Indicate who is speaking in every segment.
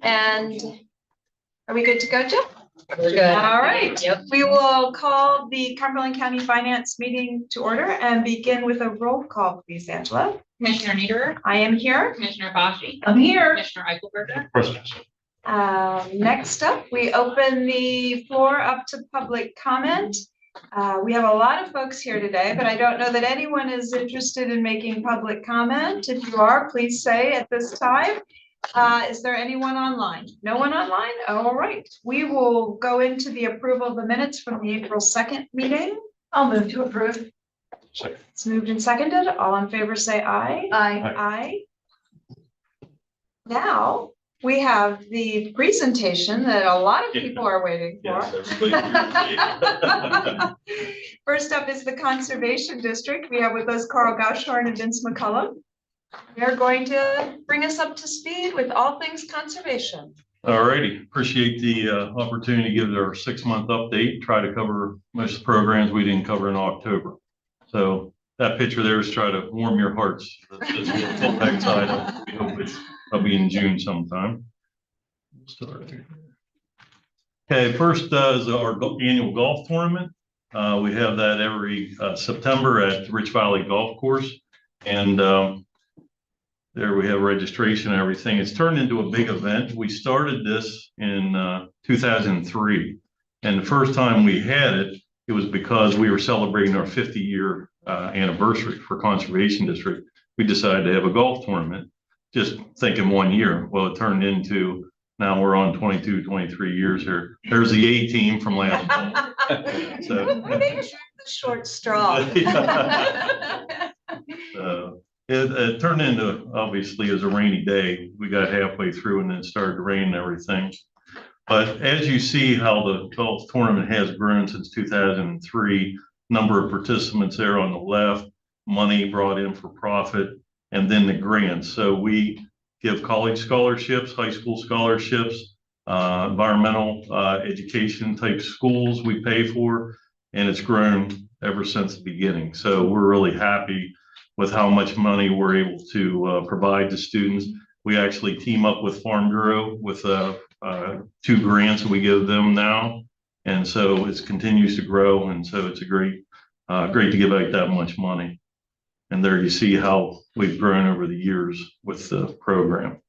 Speaker 1: And are we good to go, Jeff?
Speaker 2: We're good.
Speaker 1: All right.
Speaker 2: Yep.
Speaker 1: We will call the Cumberland County Finance meeting to order and begin with a roll call, please, Angela.
Speaker 2: Commissioner Niederer.
Speaker 1: I am here.
Speaker 2: Commissioner Boschy.
Speaker 1: I'm here.
Speaker 2: Commissioner Eichelberger.
Speaker 3: Present.
Speaker 1: Next up, we open the floor up to public comment. We have a lot of folks here today, but I don't know that anyone is interested in making public comment. If you are, please say at this time. Is there anyone online? No one online? All right. We will go into the approval of the minutes from the April 2nd meeting. I'll move to approve.
Speaker 3: Second.
Speaker 1: It's moved and seconded. All in favor say aye.
Speaker 2: Aye.
Speaker 1: Aye. Now, we have the presentation that a lot of people are waiting for.
Speaker 3: Yes,
Speaker 1: First up is the Conservation District. We have with us Carl Gauschhorn and Vince McCullum. They're going to bring us up to speed with all things conservation.
Speaker 3: All righty. Appreciate the opportunity to give our 6-month update. Try to cover most of the programs we didn't cover in October. So that picture there is try to warm your hearts. We hope it'll be in June sometime. Okay, first is our annual golf tournament. We have that every September at Rich Valley Golf Course. And there we have registration and everything. It's turned into a big event. We started this in 2003. And the first time we had it, it was because we were celebrating our 50-year anniversary for Conservation District. We decided to have a golf tournament, just thinking 1 year. Well, it turned into, now we're on 22, 23 years here. There's the A team from last fall. So,
Speaker 1: I think it's the short straw.
Speaker 3: It turned into, obviously, as a rainy day. We got halfway through and then it started to rain and everything. But as you see how the golf tournament has grown since 2003, number of participants there on the left, money brought in for profit, and then the grants. So we give college scholarships, high school scholarships, environmental education type schools we pay for, and it's grown ever since the beginning. So we're really happy with how much money we're able to provide to students. We actually team up with Farm Bureau with 2 grants that we give them now. And so it continues to grow. And so it's a great to give out that much money. And there you see how we've grown over the years with the program.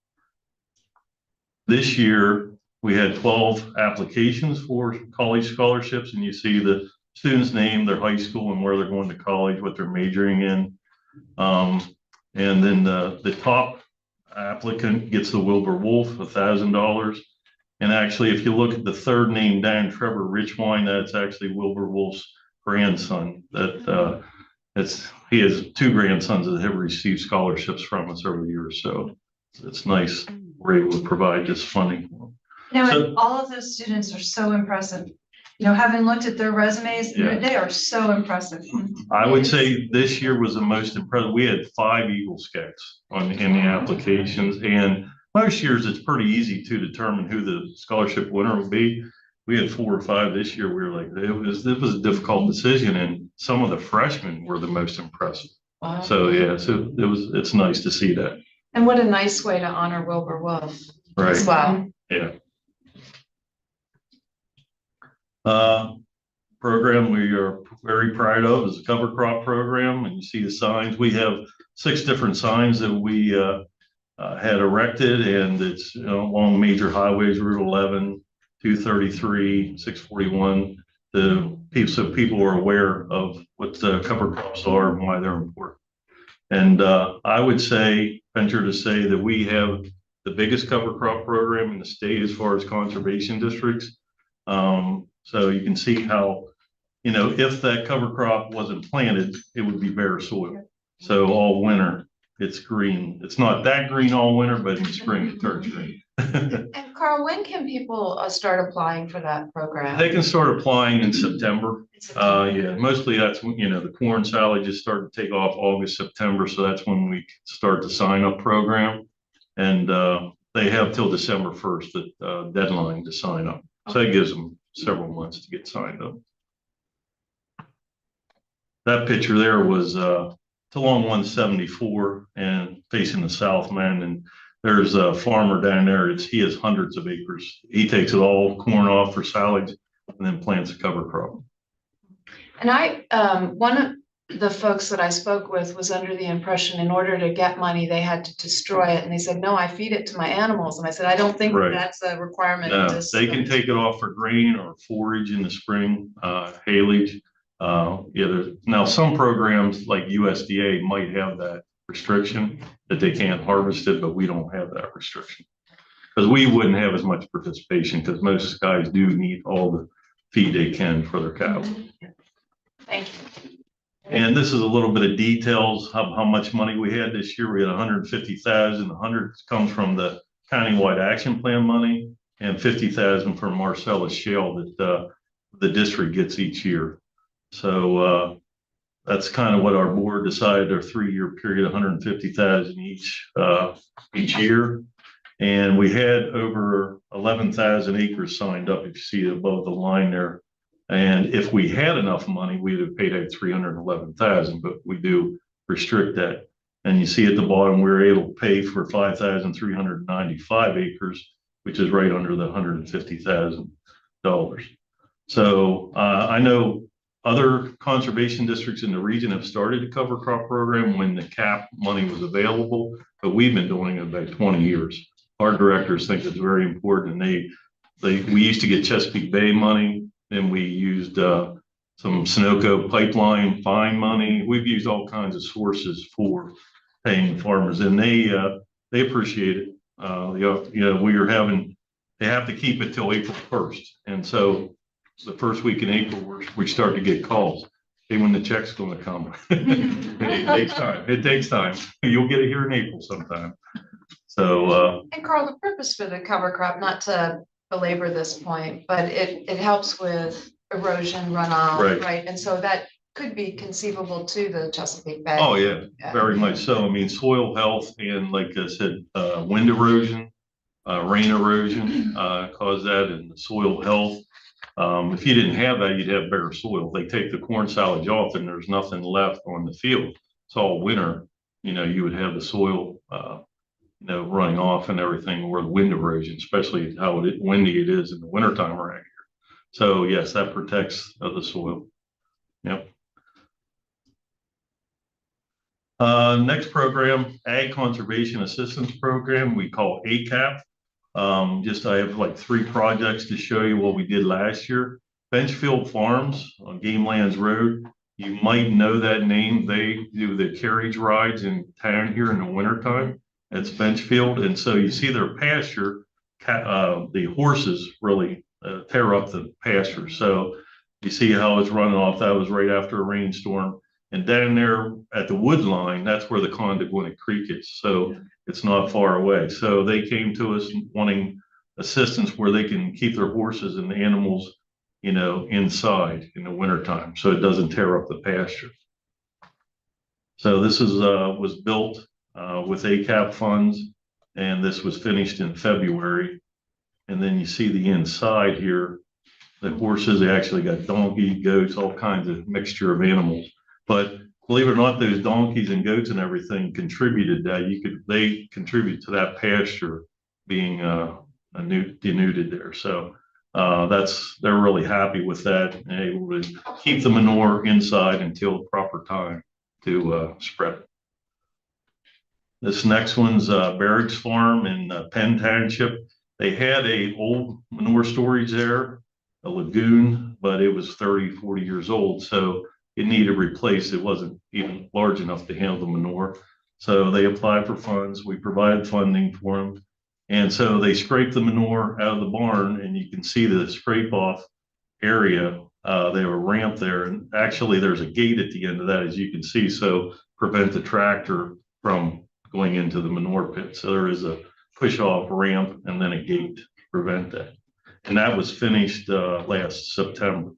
Speaker 3: This year, we had 12 applications for college scholarships. And you see the student's name, their high school, and where they're going to college, what they're majoring in. And then the top applicant gets the Wilbur Wolf, $1,000. And actually, if you look at the third name down, Trevor Richwine, that's actually Wilbur Wolf's grandson. That he has 2 grandsons that have received scholarships from us over the years. So it's nice we're able to provide this funding for them.
Speaker 1: And all of those students are so impressive. You know, having looked at their resumes,
Speaker 3: Yeah.
Speaker 1: They are so impressive.
Speaker 3: I would say this year was the most impressive. We had 5 Eagle Scouts in the applications, and most years it's pretty easy to determine who the scholarship winner will be. We had 4 or 5 this year. We were like, it was a difficult decision, and some of the freshmen were the most impressive.
Speaker 1: Wow.
Speaker 3: So yeah, so it's nice to see that.
Speaker 1: And what a nice way to honor Wilbur Wolf
Speaker 3: Right.
Speaker 1: as well.
Speaker 3: Yeah. Program we are very proud of is the cover crop program, and you see the signs. We have 6 different signs that we had erected, and it's along major highways, Route 11, 233, 641. So people are aware of what the cover crops are and why they're important. And I would venture to say that we have the biggest cover crop program in the state as far as conservation districts. So you can see how, if that cover crop wasn't planted, it would be bare soil. So all winter, it's green. It's not that green all winter, but in spring it turns green.
Speaker 1: And Carl, when can people start applying for that program?
Speaker 3: They can start applying in September. Yeah, mostly that's when, the corn silage start to take off August, September. So that's when we start the sign up program. And they have till December 1st, the deadline to sign up. So it gives them several months to get signed up. That picture there was it's along 174 and facing the south, man. And there's a farmer down there, he has hundreds of acres. He takes it all corn off for silage and then plants a cover crop.
Speaker 1: And one of the folks that I spoke with was under the impression in order to get money, they had to destroy it. And they said, no, I feed it to my animals. And I said, I don't think
Speaker 3: Right.
Speaker 1: that's a requirement.
Speaker 3: No, they can take it off for grain or forage in the spring, haylage. Now some programs like USDA might have that restriction that they can't harvest it, but we don't have that restriction. Because we wouldn't have as much participation because most guys do need all the feed they can for their cows.
Speaker 1: Thank you.
Speaker 3: And this is a little bit of details of how much money we had this year. We had 150,000. 100 comes from the countywide action plan money and 50,000 from Marcellus Shale that the district gets each year. So that's kind of what our board decided, our 3-year period, 150,000 each year. And we had over 11,000 acres signed up, if you see above the line there. And if we had enough money, we'd have paid out 311,000, but we do restrict that. And you see at the bottom, we were able to pay for 5,395 acres, which is right under the $150,000. So I know other conservation districts in the region have started a cover crop program when the CAP money was available, but we've been doing it about 20 years. Our directors think it's very important, and we used to get Chesapeake Bay money. Then we used some Sunoco pipeline fine money. We've used all kinds of sources for paying farmers, and they appreciate it. They have to keep it till April 1st, and so the first week in April we start to get calls. Hey, when the check's going to come? It takes time. It takes time. You'll get it here in April sometime. So.
Speaker 1: And Carl, the purpose for the cover crop, not to belabor this point, but it helps with erosion runoff, right? And so that could be conceivable to the Chesapeake Bay.
Speaker 3: Oh yeah, very much so. I mean, soil health and, like I said, wind erosion, rain erosion cause that, and the soil health. If you didn't have that, you'd have bare soil. They take the corn silage off and there's nothing left on the field. It's all winter. You would have the soil running off and everything, or the wind erosion, especially how windy it is in the wintertime around here. So yes, that protects the soil. Yep. Next program, Ag Conservation Assistance Program, we call ACAP. I have like 3 projects to show you what we did last year. Benchfield Farms on Game Lands Road. You might know that name. They do the carriage rides in town here in the wintertime. It's Benchfield. And so you see their pasture, the horses really tear up the pasture. So you see how it's running off. That was right after a rainstorm. And down there at the wood line, that's where the Condaguinna Creek is. So it's not far away. So they came to us wanting assistance where they can keep their horses and the animals, inside in the wintertime, so it doesn't tear up the pasture. So this was built with ACAP funds, and this was finished in February. And then you see the inside here, the horses, they actually got donkey, goats, all kinds of mixture of animals. But believe it or not, those donkeys and goats and everything contributed that. They contribute to that pasture being denuded there. So they're really happy with that, and able to keep the manure inside until the proper time to spread it. This next one's Barracks Farm in Penn Township. They had a old manure storage there, a lagoon, but it was 30, 40 years old. So it needed replaced. It wasn't even large enough to handle the manure. So they applied for funds. We provided funding for them. And so they scraped the manure out of the barn, and you can see the scrape off area. They have a ramp there. And actually there's a gate at the end of that, as you can see, so prevent the tractor from going into the manure pit. So there is a push off ramp and then a gate to prevent that. And that was finished last September.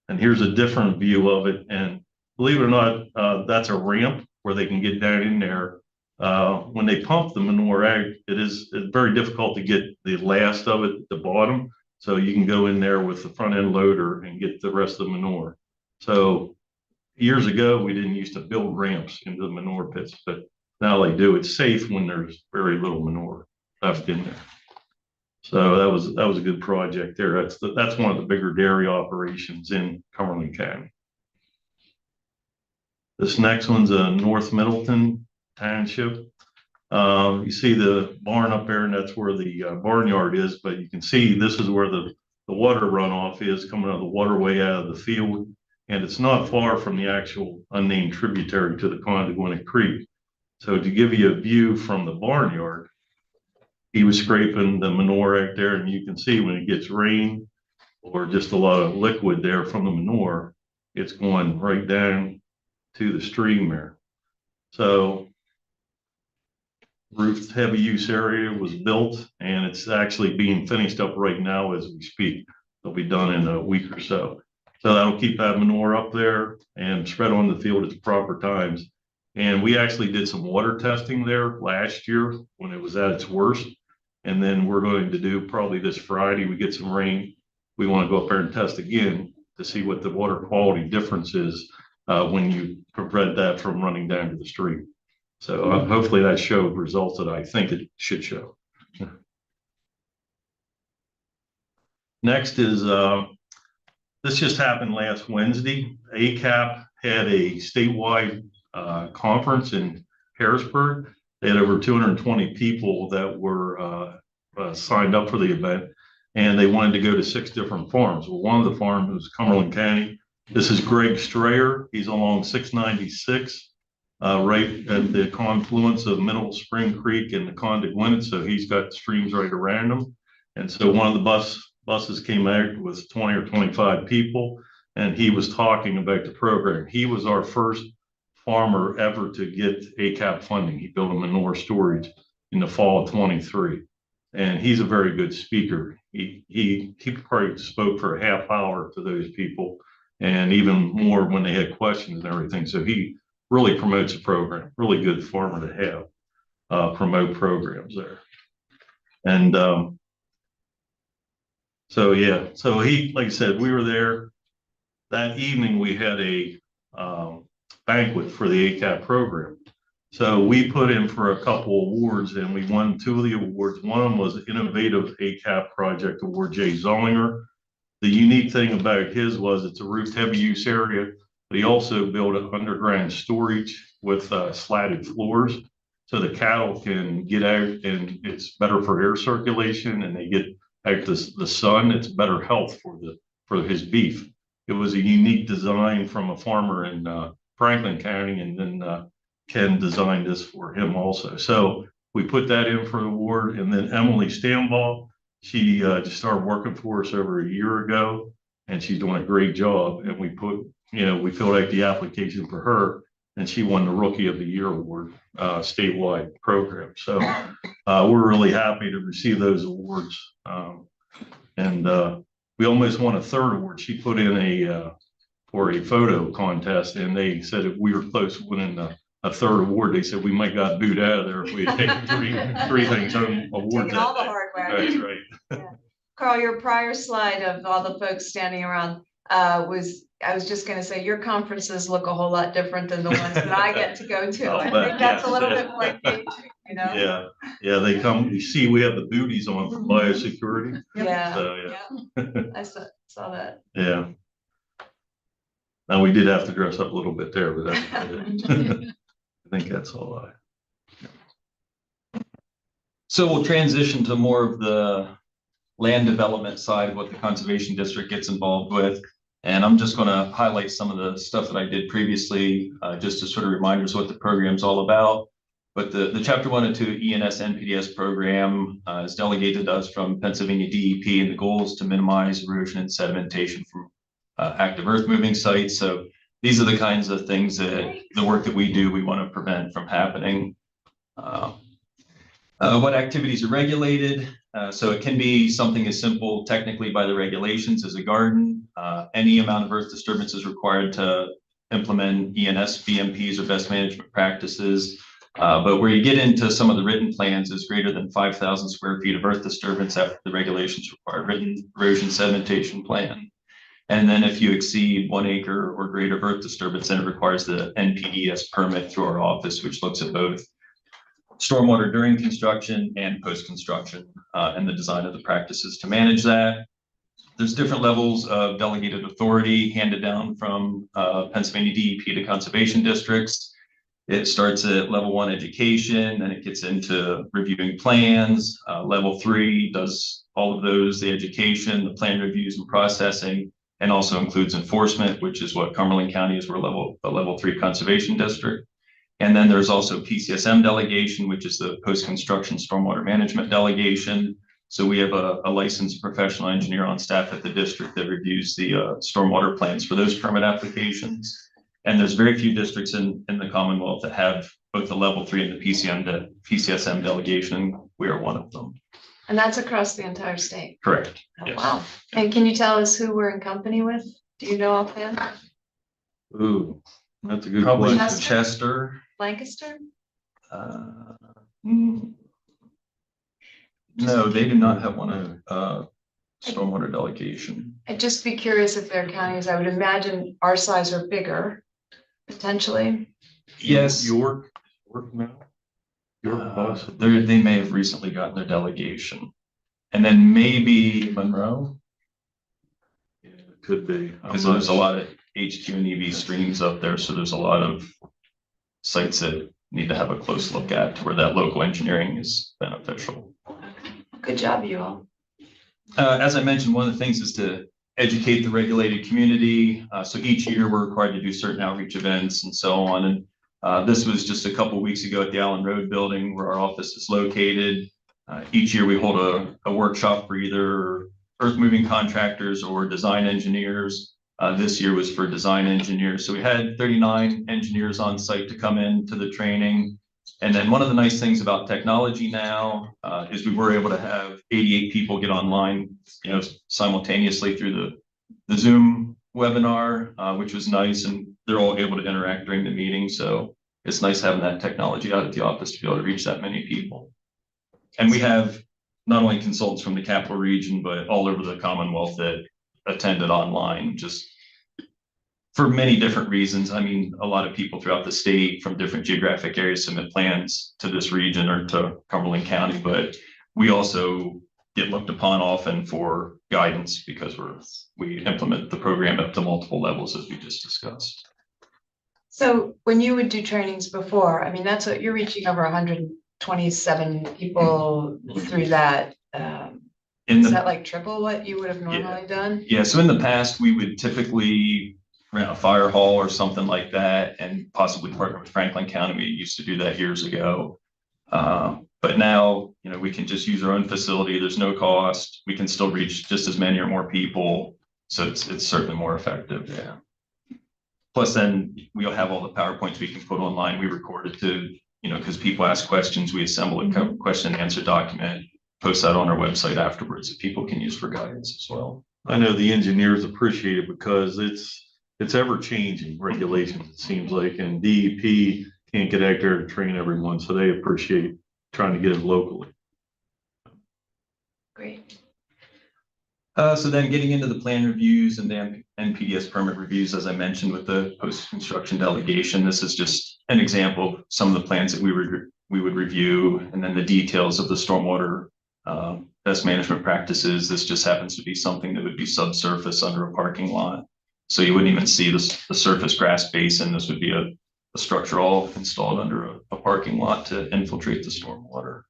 Speaker 3: And here's a different view of it. And believe it or not, that's a ramp where they can get down in there. When they pump the manure out, it's very difficult to get the last of it at the bottom. So you can go in there with the front end loader and get the rest of the manure. So years ago, we didn't used to build ramps into the manure pits, but Now they do. It's safe when there's very little manure left in there. So that was a good project there. That's one of the bigger dairy operations in Cumberland County. This next one's North Middleton Township. You see the barn up there, and that's where the barnyard is, but you can see this is where the water runoff is coming out of the waterway out of the field. And it's not far from the actual unnamed tributary to the Condeguinit Creek. So to give you a view from the barnyard, he was scraping the manure out there, and you can see when it gets rain or just a lot of liquid there from the manure, it's going right down to the stream there. So roofed heavy use area was built, and it's actually being finished up right now as we speak. It'll be done in a week or so. So that'll keep that manure up there and spread on the field at the proper times. And we actually did some water testing there last year when it was at its worst. And then we're going to do probably this Friday, we get some rain. We want to go up there and test again to see what the water quality difference is when you prevent that from running down to the stream. So hopefully that showed results that I think it should show. Next is, this just happened last Wednesday. ACAP had a statewide conference in Harrisburg. They had over 220 people that were signed up for the event, and they wanted to go to 6 different farms. Well, one of the farms was Cumberland County. This is Greg Strayer. He's along 696, right at the confluence of Middle Spring Creek and the Condeguinit. So he's got streams right around him. And so one of the buses came out with 20 or 25 people, and he was talking about the program. He was our first farmer ever to get ACAP funding. He built a manure storage in the fall of 23. And he's a very good speaker. He probably spoke for a half hour to those people, and even more when they had questions and everything. So he really promotes the program. Really good farmer to have promote programs there. And so yeah, so he, like I said, we were there that evening. We had a banquet for the ACAP program. So we put in for a couple awards, and we won 2 of the awards. One of them was Innovative ACAP Project Award, Jay Zollinger. The unique thing about his was it's a roofed heavy use area, but he also built an underground storage with slatted floors. So the cattle can get out, and it's better for air circulation, and they get out the sun. It's better health for his beef. It was a unique design from a farmer in Franklin County, and then Ken designed this for him also. So we put that in for the award. And then Emily Stambaugh, she just started working for us over a year ago, and she's doing a great job. And we we filled out the application for her, and she won the Rookie of the Year award, statewide program. So we're really happy to receive those awards. And we almost won a 3rd award. She put in for a photo contest, and they said if we were close to winning a 3rd award, they said we might got booed out of there if we had taken three things home awards.
Speaker 1: Taking all the hardware.
Speaker 3: That's right.
Speaker 1: Yeah. Carl, your prior slide of all the folks standing around I was just going to say your conferences look a whole lot different than the ones that I get to go to. I think that's a little bit more engaging, you know?
Speaker 3: Yeah, they come, you see, we have the booties on for biosecurity.
Speaker 1: Yeah,
Speaker 3: So,
Speaker 1: I saw that.
Speaker 3: Yeah. Now, we did have to dress up a little bit there, but that's I think that's all
Speaker 4: So we'll transition to more of the land development side of what the Conservation District gets involved with. And I'm just going to highlight some of the stuff that I did previously, just to sort of remind us what the program's all about. But the Chapter 1 and 2 ENS NPDS program is delegated to us from Pennsylvania DEP, and the goal is to minimize erosion and sedimentation from active earth moving sites. So these are the kinds of things that the work that we do, we want to prevent from happening. What activities are regulated? So it can be something as simple technically by the regulations as a garden. Any amount of earth disturbance is required to implement ENS BMPs or best management practices. But where you get into some of the written plans is greater than 5,000 square feet of earth disturbance after the regulations require written erosion sedimentation plan. And then if you exceed 1 acre or greater of earth disturbance, then it requires the NPDES permit through our office, which looks at both stormwater during construction and post-construction, and the design of the practices to manage that. There's different levels of delegated authority handed down from Pennsylvania DEP to conservation districts. It starts at level 1 education, then it gets into reviewing plans. Level 3 does all of those, the education, the plan reviews and processing, and also includes enforcement, which is what Cumberland County is. We're a level 3 conservation district. And then there's also PCSM delegation, which is the post-construction stormwater management delegation. So we have a licensed professional engineer on staff at the district that reviews the stormwater plans for those permit applications. And there's very few districts in the Commonwealth that have both the level 3 and the PCSM delegation. We are one of them.
Speaker 1: And that's across the entire state.
Speaker 4: Correct.
Speaker 1: Oh,
Speaker 4: Yes.
Speaker 1: wow. And can you tell us who we're in company with? Do you know offhand?
Speaker 3: Ooh, that's a good
Speaker 4: Probably
Speaker 3: question.
Speaker 4: Chester.
Speaker 1: Lancaster?
Speaker 4: No, they do not have one stormwater delegation.
Speaker 1: I'd just be curious if there are counties, I would imagine our size or bigger, potentially.
Speaker 4: Yes.
Speaker 3: York now? York bus.
Speaker 4: They may have recently gotten their delegation. And then maybe Monroe,
Speaker 3: Yeah, it could be.
Speaker 4: because there's a lot of HQ and EV streams up there. So there's a lot of sites that need to have a close look at where that local engineering is beneficial.
Speaker 1: Good job, you all.
Speaker 4: As I mentioned, one of the things is to educate the regulated community. So each year we're required to do certain outreach events and so on. And this was just a couple of weeks ago at the Allen Road building where our office is located. Each year we hold a workshop for either earth moving contractors or design engineers. This year was for design engineers. So we had 39 engineers on site to come in to the training. And then one of the nice things about technology now is we were able to have 88 people get online, simultaneously through the Zoom webinar, which was nice. And they're all able to interact during the meeting. So it's nice having that technology out at the office to be able to reach that many people. And we have not only consultants from the capital region, but all over the Commonwealth that attended online, just for many different reasons. I mean, a lot of people throughout the state from different geographic areas submit plans to this region or to Cumberland County, but we also get looked upon often for guidance because we implement the program up to multiple levels, as we just discussed.
Speaker 1: So when you would do trainings before, I mean, that's what you're reaching over 127 people through that. Is that like triple what you would have normally done?
Speaker 4: Yeah, so in the past, we would typically rent a fire hall or something like that and possibly partner with Franklin County. We used to do that years ago. But now, we can just use our own facility. There's no cost. We can still reach just as many or more people. So it's certainly more effective. Yeah. Plus then we'll have all the PowerPoints we can put online. We record it to, because people ask questions, we assemble a question and answer document, post that on our website afterwards that people can use for guidance as well.
Speaker 3: I know the engineers appreciate it because it's ever changing regulations, it seems like, and DEP can't get out there to train everyone, so they appreciate trying to get it locally.
Speaker 1: Great.
Speaker 4: So then getting into the plan reviews and the NPDS permit reviews, as I mentioned, with the post-construction delegation, this is just an example of some of the plans that we would review, and then the details of the stormwater best management practices. This just happens to be something that would be subsurface under a parking lot. So you wouldn't even see the surface grass basin. This would be a structure all installed under a parking lot to infiltrate the stormwater.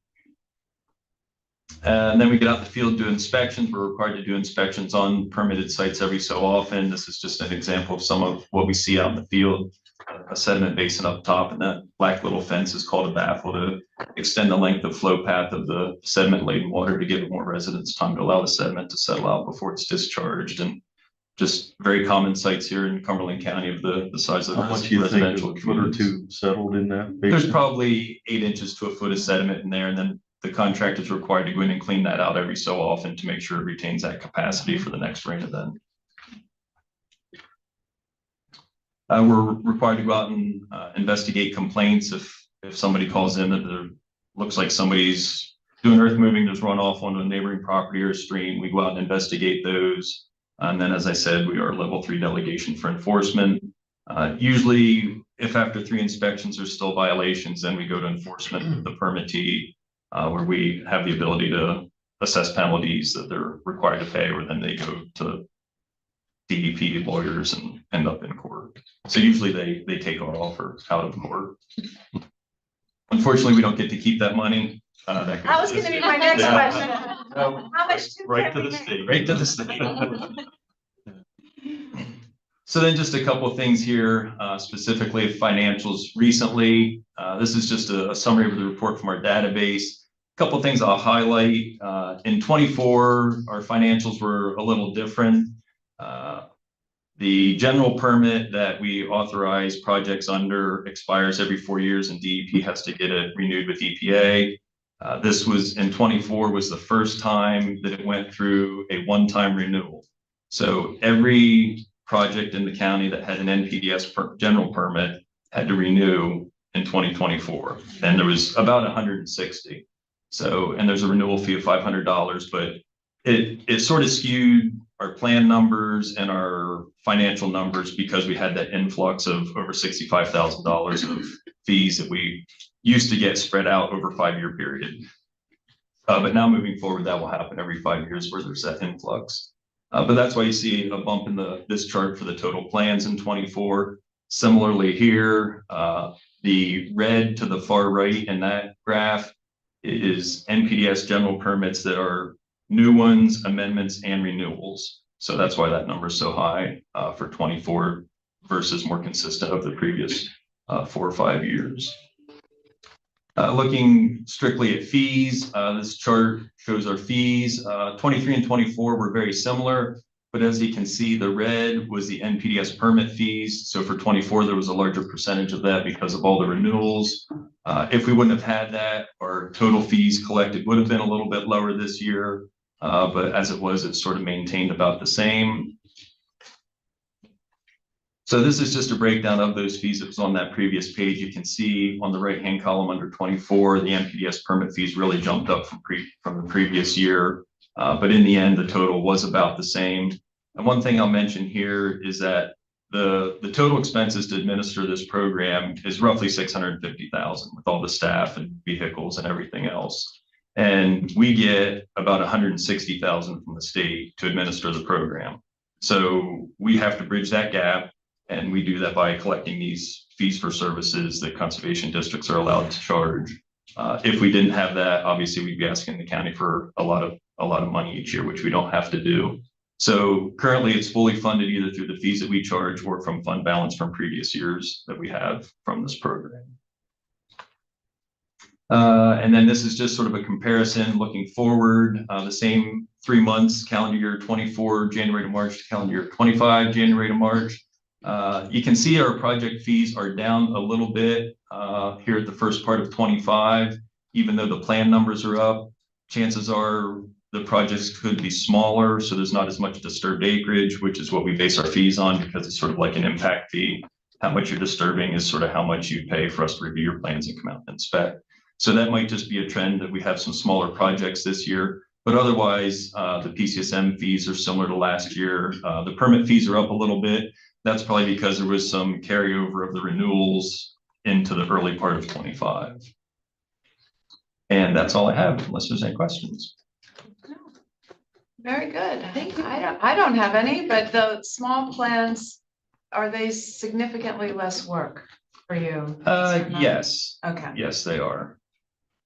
Speaker 4: And then we get out in the field, do inspections. We're required to do inspections on permitted sites every so often. This is just an example of some of what we see out in the field. A sediment basin up top, and that black little fence is called a baffle to extend the length of flow path of the sediment laden water to give more residents time to allow the sediment to settle out before it's discharged. And just very common sites here in Cumberland County of the size of
Speaker 3: How much do you think,
Speaker 4: residential
Speaker 3: a foot or
Speaker 4: communities.
Speaker 3: two settled in that
Speaker 4: There's
Speaker 3: basin?
Speaker 4: probably 8 inches to a foot of sediment in there, and then the contractor is required to go in and clean that out every so often to make sure it retains that capacity for the next rain event. We're required to go out and investigate complaints if somebody calls in that there looks like somebody's doing earth moving, there's runoff onto a neighboring property or a stream. We go out and investigate those. And then, as I said, we are level 3 delegation for enforcement. Usually if after 3 inspections there's still violations, then we go to enforcement with the permittee, where we have the ability to assess penalties that they're required to pay, or then they go to DEP lawyers and end up in court. So usually they take our offer out of court. Unfortunately, we don't get to keep that money.
Speaker 1: That was gonna be my next
Speaker 4: Yeah.
Speaker 1: question.
Speaker 4: No,
Speaker 1: How much?
Speaker 3: Right to the state.
Speaker 4: right to the state. So then just a couple of things here, specifically financials recently. This is just a summary of the report from our database. A couple of things I'll highlight. In 24, our financials were a little different. The general permit that we authorize projects under expires every 4 years, and DEP has to get it renewed with EPA. This was in 24 was the first time that it went through a one-time renewal. So every project in the county that had an NPDES general permit had to renew in 2024, and there was about 160. So, and there's a renewal fee of $500, but it sort of skewed our plan numbers and our financial numbers because we had that influx of over $65,000 of fees that we used to get spread out over a 5-year period. But now moving forward, that will happen every 5 years where there's that influx. But that's why you see a bump in this chart for the total plans in 24. Similarly here, the red to the far right in that graph is NPDES general permits that are new ones, amendments, and renewals. So that's why that number is so high for 24 versus more consistent of the previous 4 or 5 years. Looking strictly at fees, this chart shows our fees. 23 and 24 were very similar, but as you can see, the red was the NPDES permit fees. So for 24, there was a larger percentage of that because of all the renewals. If we wouldn't have had that, our total fees collected would have been a little bit lower this year. But as it was, it sort of maintained about the same. So this is just a breakdown of those fees that was on that previous page. You can see on the right-hand column under 24, the NPDES permit fees really jumped up from the previous year. But in the end, the total was about the same. And one thing I'll mention here is that the total expenses to administer this program is roughly $650,000 with all the staff and vehicles and everything else. And we get about $160,000 from the state to administer the program. So we have to bridge that gap, and we do that by collecting these fees for services that conservation districts are allowed to charge. If we didn't have that, obviously we'd be asking the county for a lot of money each year, which we don't have to do. So currently it's fully funded either through the fees that we charge or from fund balance from previous years that we have from this program. And then this is just sort of a comparison looking forward, the same 3 months, calendar year 24, January to March, to calendar year 25, January to March. You can see our project fees are down a little bit here at the first part of 25, even though the plan numbers are up. Chances are the projects could be smaller, so there's not as much disturbed acreage, which is what we base our fees on because it's sort of like an impact fee. How much you're disturbing is sort of how much you pay for us to review your plans and come out and inspect. So that might just be a trend that we have some smaller projects this year, but otherwise the PCSM fees are similar to last year. The permit fees are up a little bit. That's probably because there was some carryover of the renewals into the early part of 25. And that's all I have, unless there's any questions.
Speaker 1: Very good. I don't have any, but the small plans, are they significantly less work for you?
Speaker 4: Yes.
Speaker 1: Okay.
Speaker 4: Yes, they are.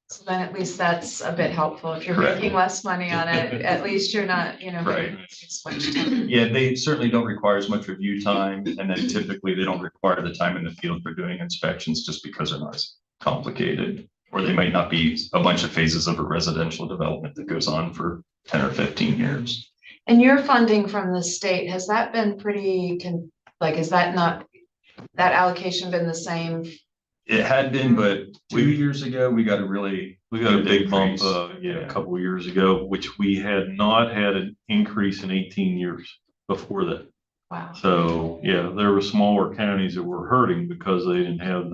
Speaker 1: So then at least that's a bit helpful. If you're
Speaker 4: Correct.
Speaker 1: making less money on it, at least you're not,
Speaker 4: Right.
Speaker 1: as much time.
Speaker 4: Yeah, they certainly don't require as much review time, and then typically they don't require the time in the field for doing inspections just because they're not as complicated, or they might not be a bunch of phases of a residential development that goes on for 10 or 15 years.
Speaker 1: And your funding from the state, has that been pretty, is that not, that allocation been the same?
Speaker 4: It had been, but 2 years ago, we got a
Speaker 3: big bump,
Speaker 4: Yeah.
Speaker 3: a couple of years ago, which we had not had an increase in 18 years before that.
Speaker 1: Wow.
Speaker 3: So, yeah, there were smaller counties that were hurting because they didn't have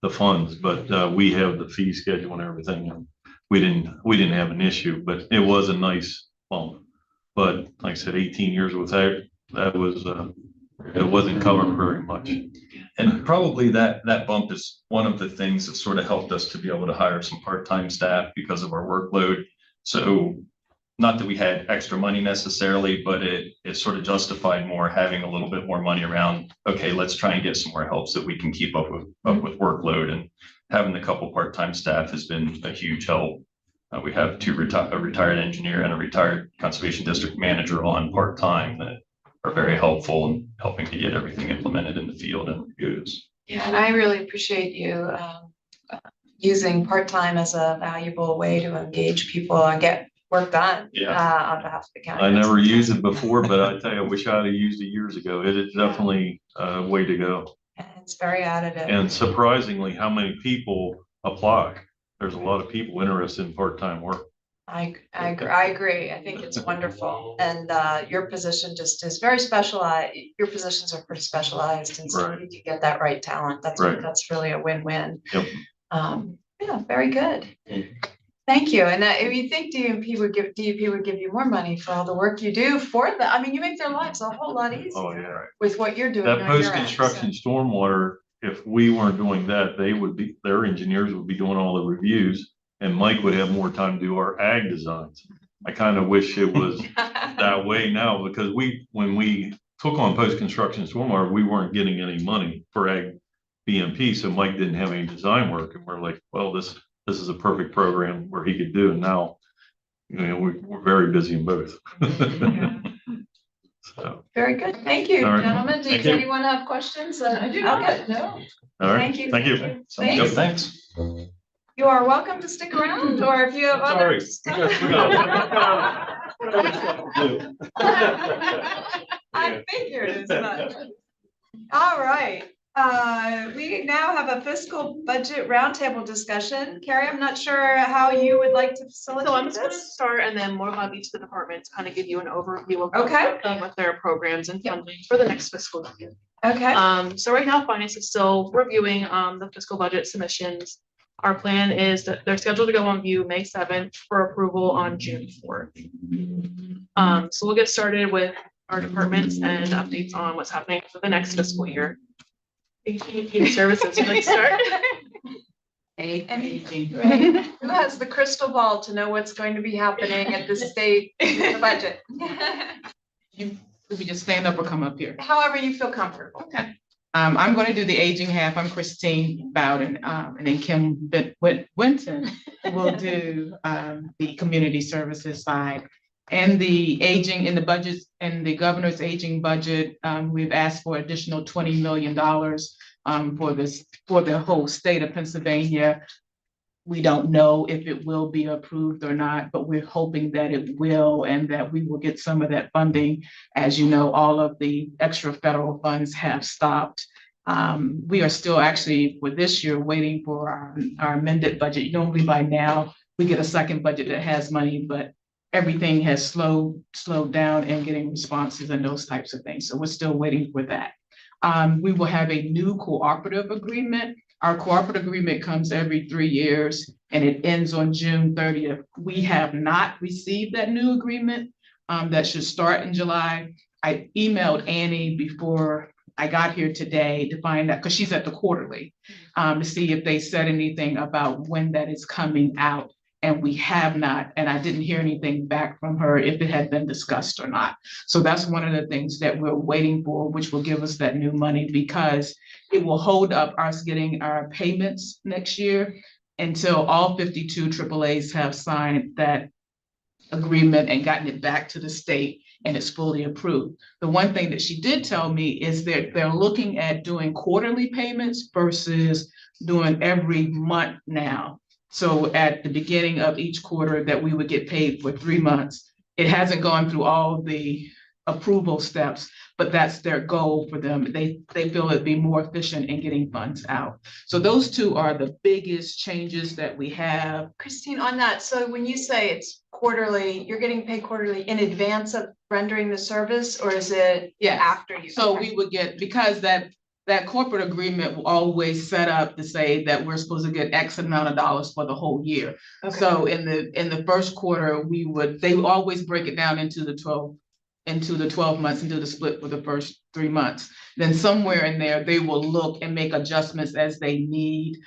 Speaker 3: the funds, but we have the fee schedule and everything. And we didn't have an issue, but it was a nice bump. But like I said, 18 years without, that was it wasn't covering very much.
Speaker 4: And probably that bump is one of the things that sort of helped us to be able to hire some part-time staff because of our workload. So not that we had extra money necessarily, but it sort of justified more having a little bit more money around. Okay, let's try and get some more help so we can keep up with workload, and having a couple part-time staff has been a huge help. We have a retired engineer and a retired conservation district manager on part-time that are very helpful in helping to get everything implemented in the field and reviews.
Speaker 1: Yeah, and I really appreciate you using part-time as a valuable way to engage people and get work done on behalf of the county.
Speaker 3: I never used it before, but I tell you, I wish I'd have used it years ago. It is definitely a way to go.
Speaker 1: It's very additive.
Speaker 3: And surprisingly, how many people apply? There's a lot of people interested in part-time work.
Speaker 1: I agree. I think it's wonderful. And your position just is very specialized. Your positions are pretty specialized, and so you can get that right talent. That's really a win-win.
Speaker 3: Yep.
Speaker 1: Yeah, very good. Thank you. And if you think DEP would give you more money for all the work you do for them, I mean, you make their lives a whole lot easier.
Speaker 3: Oh, yeah.
Speaker 1: With what you're doing.
Speaker 3: That post-construction stormwater, if we weren't doing that, their engineers would be doing all the reviews, and Mike would have more time to do our ag designs. I kind of wish it was that way now, because when we took on post-construction stormwater, we weren't getting any money for ag BMP, so Mike didn't have any design work, and we're like, well, this is a perfect program where he could do, and now, we're very busy in both. So.
Speaker 1: Very good. Thank you,
Speaker 3: Right.
Speaker 1: gentlemen. Does anyone have questions? I do not. No.
Speaker 3: All right.
Speaker 1: Thank you.
Speaker 3: Thank you.
Speaker 4: Thanks.
Speaker 1: You are welcome to stick around, or if you have other stuff. I figured as much. All right. We now have a fiscal budget roundtable discussion. Carrie, I'm not sure how you would like to facilitate
Speaker 5: So I'm just going to
Speaker 1: this.
Speaker 5: start, and then we'll have each of the departments kind of give you an overview of
Speaker 1: Okay.
Speaker 5: what's done with their programs and funding for the next fiscal year.
Speaker 1: Okay.
Speaker 5: So right now, finance is still reviewing the fiscal budget submissions. Our plan is that they're scheduled to go on view May 7th for approval on June 4th. So we'll get started with our departments and updates on what's happening for the next fiscal year. Services, would like to start?
Speaker 1: Right. Who has the crystal ball to know what's going to be happening at the state with the budget?
Speaker 6: We just stand up or come up here.
Speaker 1: However you feel comfortable.
Speaker 6: Okay. I'm going to do the aging half. I'm Christine Bowden, and then Kim Winton will do the community services side. And the aging in the budget and the governor's aging budget, we've asked for additional $20 million for the whole state of Pennsylvania. We don't know if it will be approved or not, but we're hoping that it will, and that we will get some of that funding. As you know, all of the extra federal funds have stopped. We are still actually, for this year, waiting for our amended budget. Normally by now, we get a second budget that has money, but everything has slowed down in getting responses and those types of things. So we're still waiting for that. We will have a new cooperative agreement. Our cooperative agreement comes every 3 years and it ends on June 30th. We have not received that new agreement that should start in July. I emailed Annie before I got here today to find out, because she's at the quarterly, to see if they said anything about when that is coming out. And we have not, and I didn't hear anything back from her if it had been discussed or not. So that's one of the things that we're waiting for, which will give us that new money, because it will hold up us getting our payments next year until all 52 AAAs have signed that agreement and gotten it back to the state and it's fully approved. The one thing that she did tell me is that they're looking at doing quarterly payments versus doing every month now. So at the beginning of each quarter that we would get paid for 3 months. It hasn't gone through all the approval steps, but that's their goal for them. They feel it'd be more efficient in getting funds out. So those two are the biggest changes that we have.
Speaker 1: Christine, on that, so when you say it's quarterly, you're getting paid quarterly in advance of rendering the service, or is it after you?
Speaker 6: So we would get, because that corporate agreement will always set up to say that we're supposed to get X amount of dollars for the whole year. Okay. So in the first quarter, they always break it down into the 12 into the 12 months and do the split for the first 3 months. Then somewhere in there, they will look and make adjustments as they need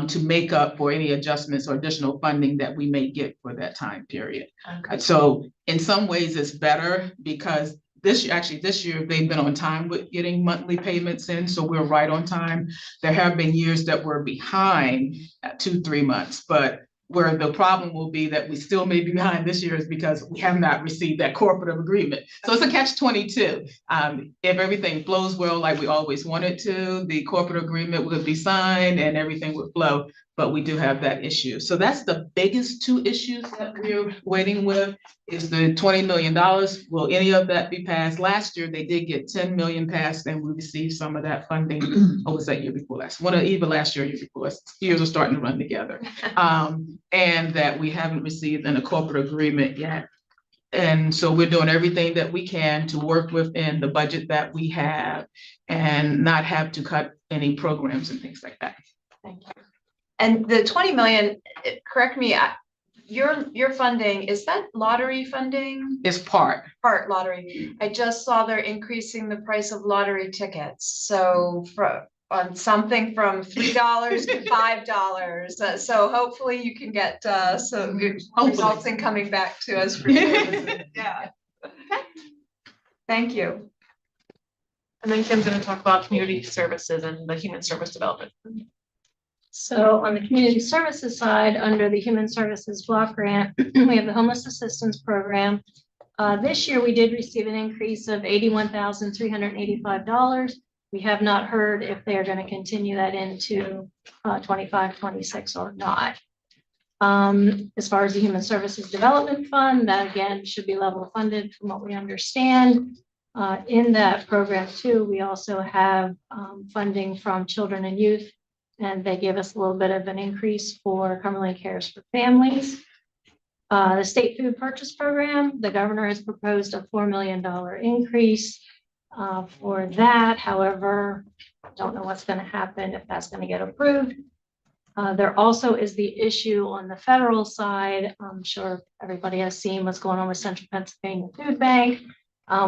Speaker 6: to make up for any adjustments or additional funding that we may get for that time period.
Speaker 1: Okay.
Speaker 6: So in some ways, it's better because this year, they've been on time with getting monthly payments in, so we're right on time. There have been years that we're behind at 2-3 months, but where the problem will be that we still may be behind this year is because we have not received that corporate agreement. So it's a catch-22. If everything flows well, like we always want it to, the corporate agreement would be signed and everything would flow, but we do have that issue. So that's the biggest 2 issues that we're waiting with is the $20 million. Will any of that be passed? Last year, they did get 10 million passed and we received some of that funding. Or was that year before last? Either last year or year before. Years are starting to run together. And that we haven't received in a corporate agreement yet. And so we're doing everything that we can to work within the budget that we have and not have to cut any programs and things like that.
Speaker 1: Thank you. And the 20 million, correct me, your funding, is that lottery funding?
Speaker 6: It's part.
Speaker 1: Part lottery. I just saw they're increasing the price of lottery tickets. So on something from $3 to $5. So hopefully you can get some good results in coming back to us. For yeah. Okay. Thank you.
Speaker 5: And then Kim's gonna talk about community services and the human service development.
Speaker 7: So on the community services side, under the human services block grant, we have the homeless assistance program. This year we did receive an increase of $81,385. We have not heard if they are going to continue that into 25-26 or not. As far as the human services development fund, that again should be level funded from what we understand. In that program too, we also have funding from children and youth. And they give us a little bit of an increase for Cumberland Cares for Families. The state food purchase program, the governor has proposed a $4 million increase for that. However, I don't know what's going to happen if that's going to get approved. There also is the issue on the federal side. I'm sure everybody has seen what's going on with Central Pennsylvania Food Bank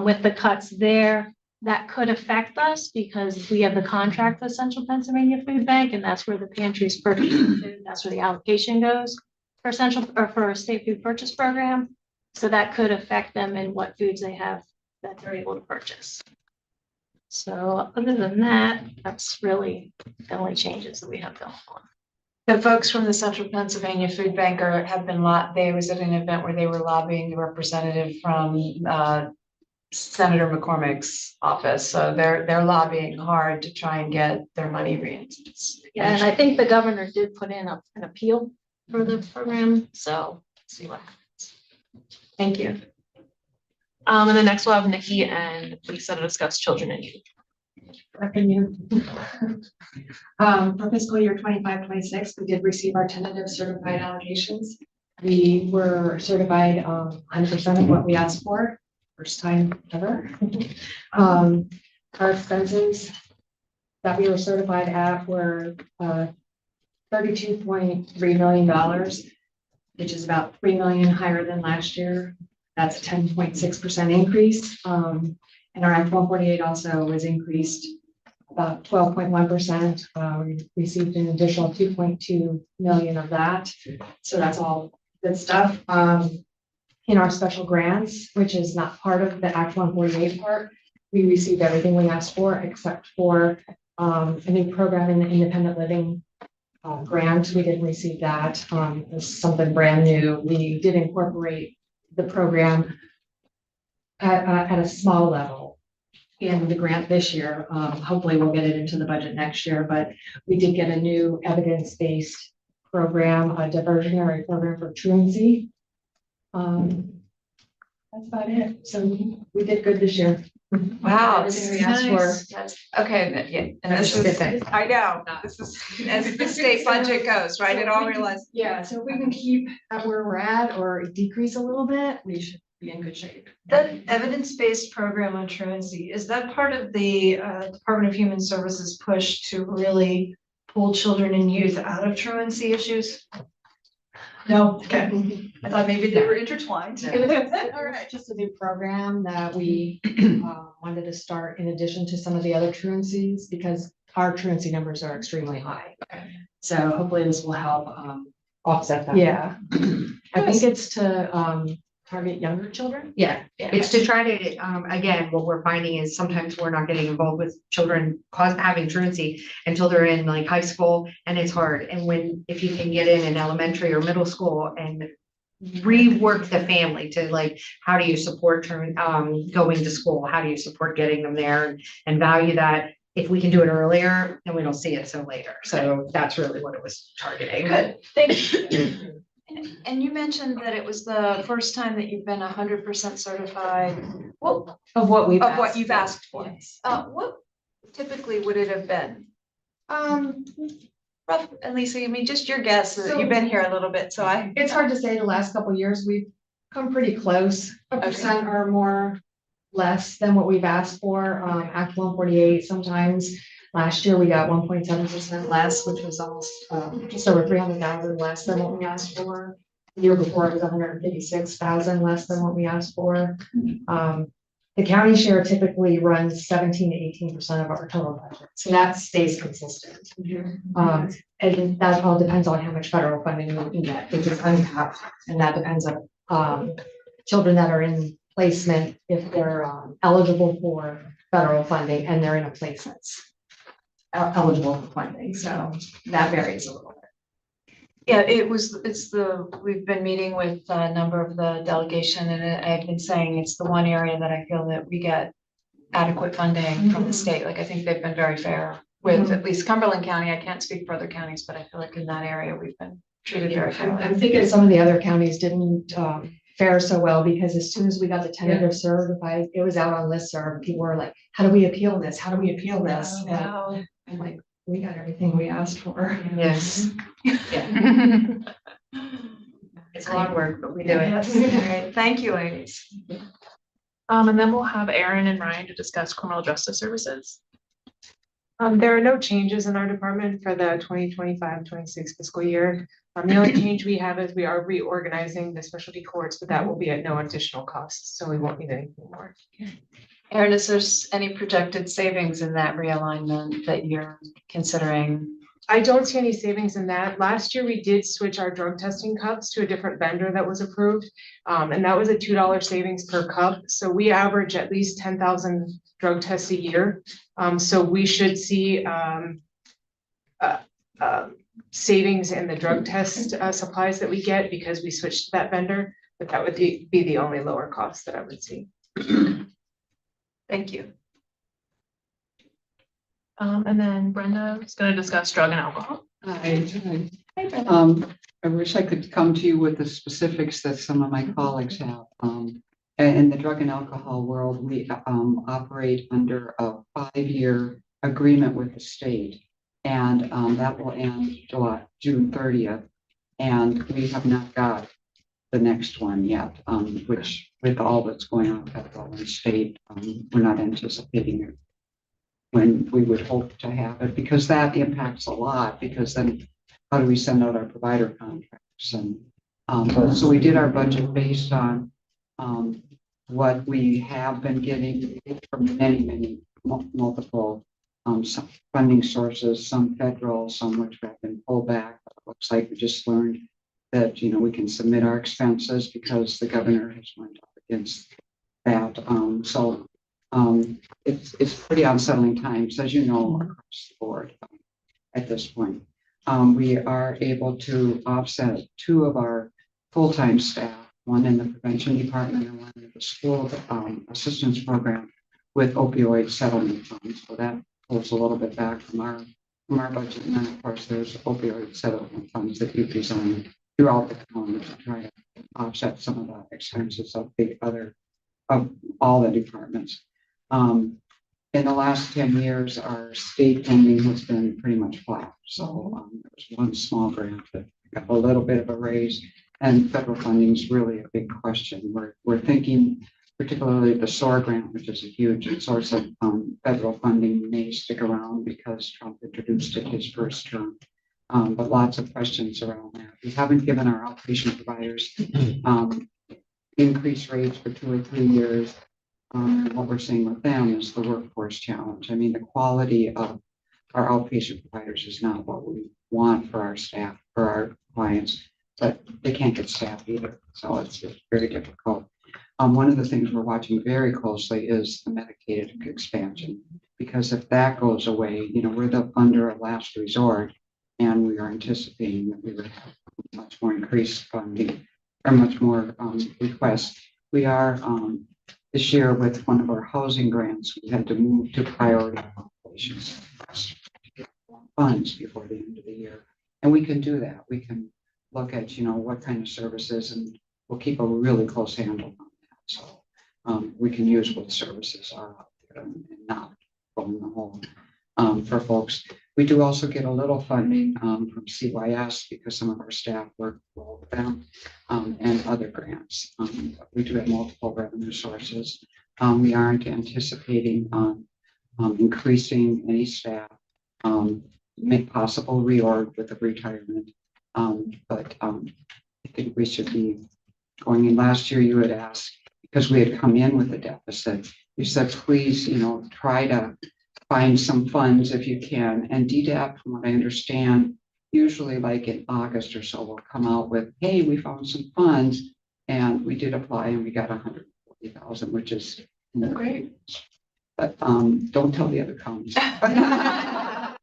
Speaker 7: with the cuts there. That could affect us because we have the contract with Central Pennsylvania Food Bank, and that's where the pantries purchase food. That's where the allocation goes for for state food purchase program. So that could affect them and what foods they have that they're able to purchase. So other than that, that's really the only changes that we have going on.
Speaker 1: The folks from the Central Pennsylvania Food Bank have been they was at an event where they were lobbying the representative from Senator McCormick's office. So they're lobbying hard to try and get their money reimbursed.
Speaker 7: Yeah, and I think the governor did put in an appeal for the program. So let's see what happens.
Speaker 1: Thank you.
Speaker 5: And then next we'll have Nikki and Lisa to discuss children and youth.
Speaker 8: Afternoon. For fiscal year 25-26, we did receive our tentative certified allocations. We were certified 100% of what we asked for. First time ever. Our expenses that we were certified at were $32.3 million, which is about $3 million higher than last year. That's a 10.6% increase. And our Act 148 also was increased about 12.1%. We received an additional 2.2 million of that. So that's all good stuff. In our special grants, which is not part of the Act 148 part, we received everything we asked for except for a new program in the independent living grant. We didn't receive that. It's something brand new. We did incorporate the program at a small level in the grant this year. Hopefully we'll get it into the budget next year, but we did get a new evidence-based program, a diversionary program for truancy. That's about it. So we did good this year.
Speaker 1: Wow.
Speaker 8: Everything we asked for.
Speaker 1: That's okay. Yeah, and
Speaker 8: That's
Speaker 1: this
Speaker 8: a good
Speaker 1: is,
Speaker 8: thing.
Speaker 1: I know, this is, as the state budget goes, right? It all realized.
Speaker 8: Yeah, so if we can keep at where we're at or decrease a little bit, we should be in good shape.
Speaker 9: That evidence-based program on truancy, is that part of the Department of Human Services push to really pull children and youth out of truancy issues? No, okay. I thought maybe they were intertwined.
Speaker 8: No.
Speaker 9: All right.
Speaker 8: It's just a new program that we wanted to start in addition to some of the other truancies, because our truancy numbers are extremely high. So hopefully this will help offset that.
Speaker 9: Yeah.
Speaker 8: I think it's to target younger children.
Speaker 10: Yeah, it's to try to, again, what we're finding is sometimes we're not getting involved with children having truancy until they're in like high school, and it's hard. And if you can get in elementary or middle school and rework the family to like, how do you support going to school? How do you support getting them there and value that? If we can do it earlier, then we don't see it so later. So that's really what it was targeting.
Speaker 1: Good, thank you. And you mentioned that it was the first time that you've been 100% certified. Well,
Speaker 8: Of what we've
Speaker 1: of what you've asked for.
Speaker 8: Yes.
Speaker 1: What typically would it have been? Rough, and Lisa, I mean, just your guess. You've been here a little bit, so
Speaker 8: It's hard to say. The last couple of years, we've come pretty close, a percent or more less than what we've asked for. Act 148 sometimes. Last year, we got 1.7% less, which was almost just over 300,000 less than what we asked for. The year before, it was 156,000 less than what we asked for. The county share typically runs 17 to 18% of our total budget, so that stays consistent. And that all depends on how much federal funding we can get, which is uncapped, and that depends on children that are in placement, if they're eligible for federal funding and they're in a place that's eligible for funding, so that varies a little bit.
Speaker 1: yeah, we've been meeting with a number of the delegation, and I've been saying it's the one area that I feel that we get adequate funding from the state. Like, I think they've been very fair with at least Cumberland County. I can't speak for other counties, but I feel like in that area, we've been treated very fairly.
Speaker 8: I'm thinking some of the other counties didn't fare so well, because as soon as we got the tentative certified, it was out on listserv. People were like, how do we appeal this? How do we appeal this?
Speaker 1: Oh, wow.
Speaker 8: And I'm like, we got everything we asked for.
Speaker 10: Yes, it's a lot of work, but we do it.
Speaker 1: Yes. All right. Thank you, ladies.
Speaker 5: And then we'll have Aaron and Ryan to discuss criminal justice services.
Speaker 11: There are no changes in our department for the 2025-26 fiscal year. The only change we have is we are reorganizing the specialty courts, but that will be at no additional cost, so we won't need anything more.
Speaker 1: Aaron, is there any projected savings in that realignment that you're considering?
Speaker 11: I don't see any savings in that. Last year, we did switch our drug testing cups to a different vendor that was approved. And that was a $2 savings per cup. So we average at least 10,000 drug tests a year. So we should see savings in the drug test supplies that we get because we switched to that vendor, but that would be the only lower cost that I would see.
Speaker 1: Thank you.
Speaker 5: And then Brenda is going to discuss drug and alcohol.
Speaker 12: Hi. I wish I could come to you with the specifics that some of my colleagues have. In the drug and alcohol world, we operate under a 5-year agreement with the state, and that will end June 30th. And we have not got the next one yet, which with all that's going on federal and state, we're not anticipating it when we would hope to have it, because that impacts a lot, because then how do we send out our provider contracts? And so we did our budget based on what we have been getting from many multiple some funding sources, some federal, some which have been pulled back. It looks like we just learned that, you know, we can submit our expenses because the governor has went up against that. It's pretty unsettling times, as you know, across the board at this point. We are able to offset 2 of our full-time staff, one in the prevention department and one in the school assistance program, with opioid settlement funds. So that pulls a little bit back from our budget. And then of course there's opioid settlement funds that you design throughout the county to try to offset some of the expenses of all the departments. In the last 10 years, our state funding has been pretty much flat. So there was one small grant that got a little bit of a raise, and federal funding is really a big question. We're thinking, particularly the SOAR grant, which is a huge source of federal funding, may stick around because Trump introduced it his first term. but lots of questions around that. We haven't given our outpatient providers increased rates for 2 or 3 years. And what we're seeing with them is the workforce challenge. I mean, the quality of our outpatient providers is not what we want for our staff, for our clients, but they can't get staff either. So it's very difficult. One of the things we're watching very closely is the Medicaid expansion, because if that goes away, you know, we're the funder of last resort, and we are anticipating that we would have much more increased funding or much more requests. We are this year with one of our housing grants, we had to move to priority populations to get funds before the end of the year, and we can do that. We can look at, you know, what kind of services, and we'll keep a really close handle on that. So we can use what services are out there and not go in the hole for folks. We do also get a little funding from CYS because some of our staff work well with them and other grants. We do have multiple revenue sources. We aren't anticipating increasing any staff, make possible reorg with the retirement. But I think we should be going in. Last year, you had asked, because we had come in with a deficit, you said, please, you know, try to find some funds if you can. And DDAP, from what I understand, usually like in August or so, will come out with, hey, we found some funds. And we did apply and we got 140,000, which is great. But don't tell the other counties. But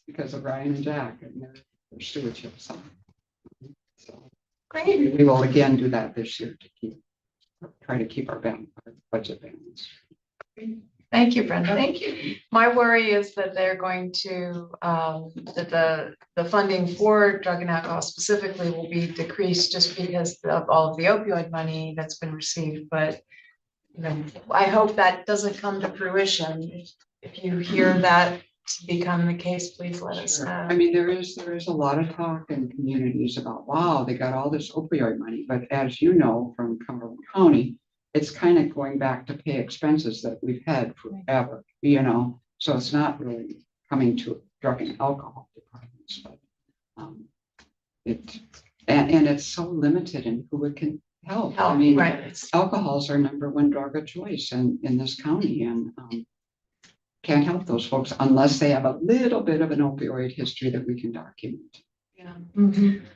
Speaker 12: because of Ryan and Jack and their stewardship. So great. We will again do that this year to try to keep our budget balanced.
Speaker 1: Thank you, Brenda. Thank you. My worry is that they're going to, that the funding for drug and alcohol specifically will be decreased just because of all of the opioid money that's been received. But you know, I hope that doesn't come to fruition. If you hear that to become the case, please let us know.
Speaker 12: I mean, there is a lot of talk in communities about, wow, they got all this opioid money. But as you know, from Cumberland County, it's kind of going back to pay expenses that we've had forever, you know, so it's not really coming to drug and alcohol departments, but and it's so limited in who it can help. I mean, alcohol is our #1 drug of choice in this county, and can't help those folks unless they have a little bit of an opioid history that we can document.
Speaker 1: Yeah. Mm-hmm.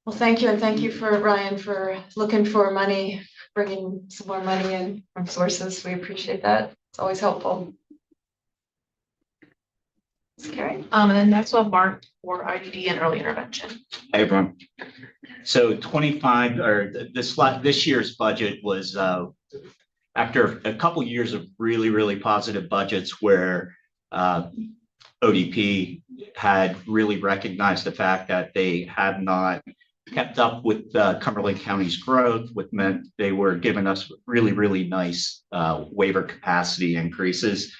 Speaker 1: Well, thank you. And thank you for Ryan for looking for money, bringing some more money in from sources. We appreciate that. It's always helpful.
Speaker 5: Okay. And then next we'll have Mark for IDD and early intervention.
Speaker 13: Hey, everyone. So 25 or this year's budget was after a couple years of really positive budgets where ODP had really recognized the fact that they had not kept up with Cumberland County's growth, which meant they were giving us really nice waiver capacity increases.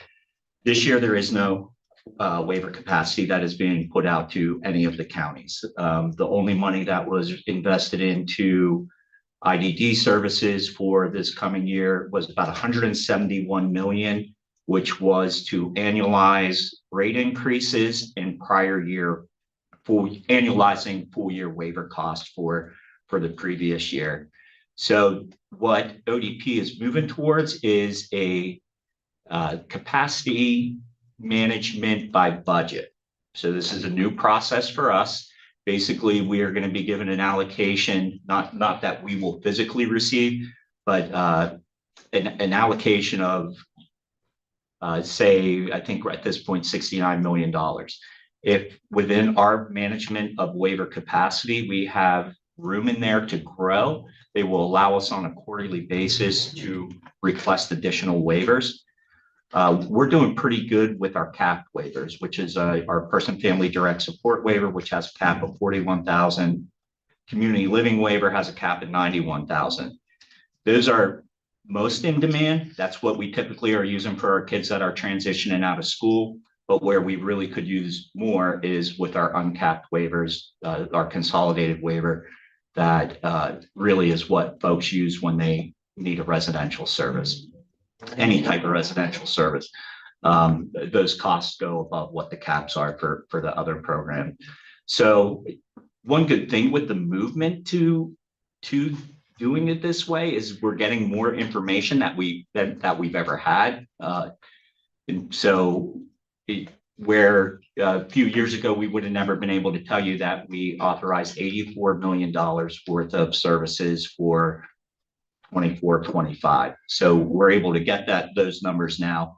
Speaker 13: This year, there is no waiver capacity that is being put out to any of the counties. The only money that was invested into IDD services for this coming year was about 171 million, which was to annualize rate increases in prior year, annualizing full year waiver cost for the previous year. So what ODP is moving towards is a capacity management by budget. So this is a new process for us. Basically, we are going to be given an allocation, not that we will physically receive, but an allocation of say, I think at this point, $69 million. If within our management of waiver capacity, we have room in there to grow, they will allow us on a quarterly basis to request additional waivers. We're doing pretty good with our capped waivers, which is our person family direct support waiver, which has a cap of 41,000. Community living waiver has a cap of 91,000. Those are most in demand. That's what we typically are using for our kids that are transitioning out of school. But where we really could use more is with our uncapped waivers, our consolidated waiver, that really is what folks use when they need a residential service, any type of residential service. those costs go above what the caps are for the other program. So one good thing with the movement to doing it this way is we're getting more information that we've ever had. And so where a few years ago, we would have never been able to tell you that we authorized $84 million worth of services for 24-25. So we're able to get those numbers now.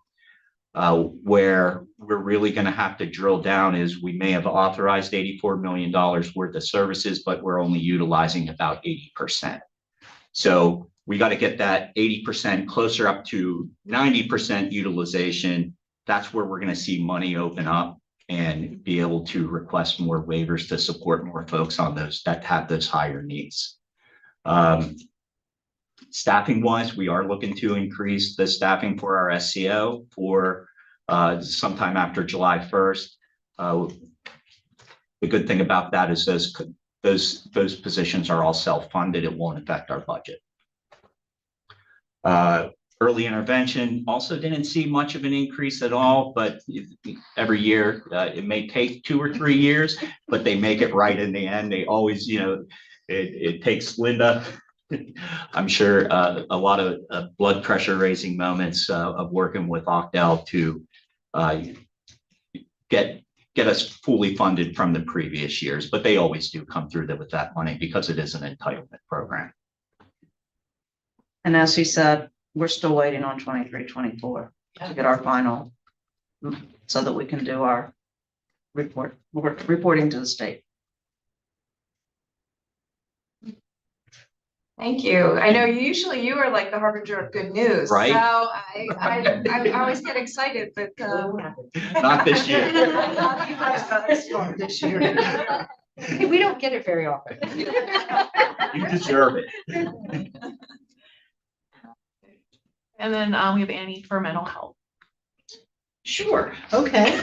Speaker 13: Where we're really going to have to drill down is we may have authorized $84 million worth of services, but we're only utilizing about 80%. So we got to get that 80% closer up to 90% utilization. That's where we're going to see money open up and be able to request more waivers to support more folks on those that have those higher needs. Staffing wise, we are looking to increase the staffing for our SCO for sometime after July 1st. The good thing about that is those positions are all self-funded. It won't affect our budget. Early intervention also didn't see much of an increase at all, but every year it may take 2 or 3 years, but they make it right in the end. They always, it takes Linda, I'm sure, a lot of blood pressure raising moments of working with Octal to get us fully funded from the previous years, but they always do come through with that money because it is an entitlement program.
Speaker 14: And as he said, we're still waiting on 23-24 to get our final, so that we can do our reporting to the state.
Speaker 1: Thank you. I know usually you are like the harbinger of good news.
Speaker 13: Right.
Speaker 1: So I always get excited, but
Speaker 13: Not this year.
Speaker 1: This year.
Speaker 10: We don't get it very often.
Speaker 13: You deserve it.
Speaker 5: And then we have Annie for mental health.
Speaker 15: Sure, okay.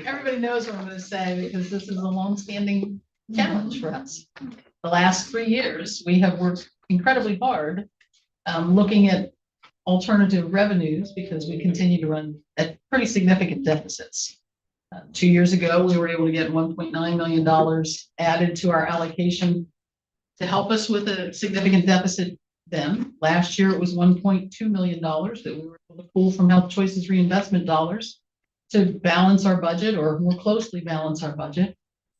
Speaker 15: Everybody knows what I'm gonna say because this is a longstanding challenge for us. The last 3 years, we have worked incredibly hard looking at alternative revenues because we continue to run at pretty significant deficits. 2 years ago, we were able to get $1.9 million added to our allocation to help us with a significant deficit. Then last year it was $1.2 million that we were able to pull from Health Choices reinvestment dollars to balance our budget or more closely balance our budget.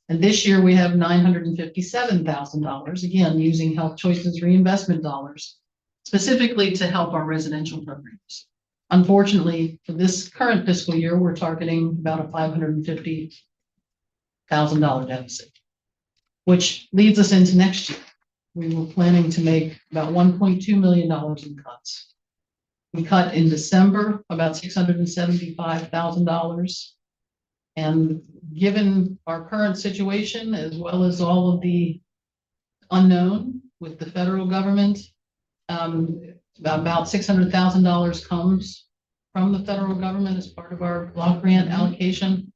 Speaker 15: And this year we have $957,000, again, using Health Choices reinvestment dollars, specifically to help our residential programs. Unfortunately, for this current fiscal year, we're targeting about a $550,000 deficit, which leads us into next year. We were planning to make about $1.2 million in cuts. We cut in December about $675,000. And given our current situation, as well as all of the unknown with the federal government, about $600,000 comes from the federal government as part of our block grant allocation.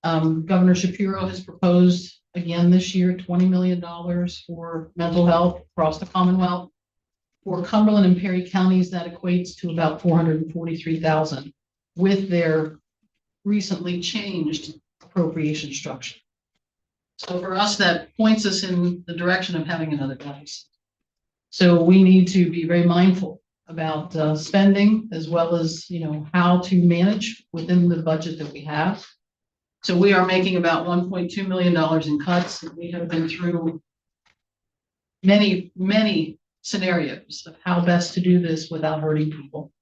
Speaker 15: Governor Shapiro has proposed again this year $20 million for mental health across the Commonwealth. For Cumberland and Perry counties, that equates to about $443,000 with their recently changed appropriation structure. So for us, that points us in the direction of having another deficit. So we need to be very mindful about spending as well as how to manage within the budget that we have. So we are making about $1.2 million in cuts. We have been through many scenarios of how best to do this without hurting people.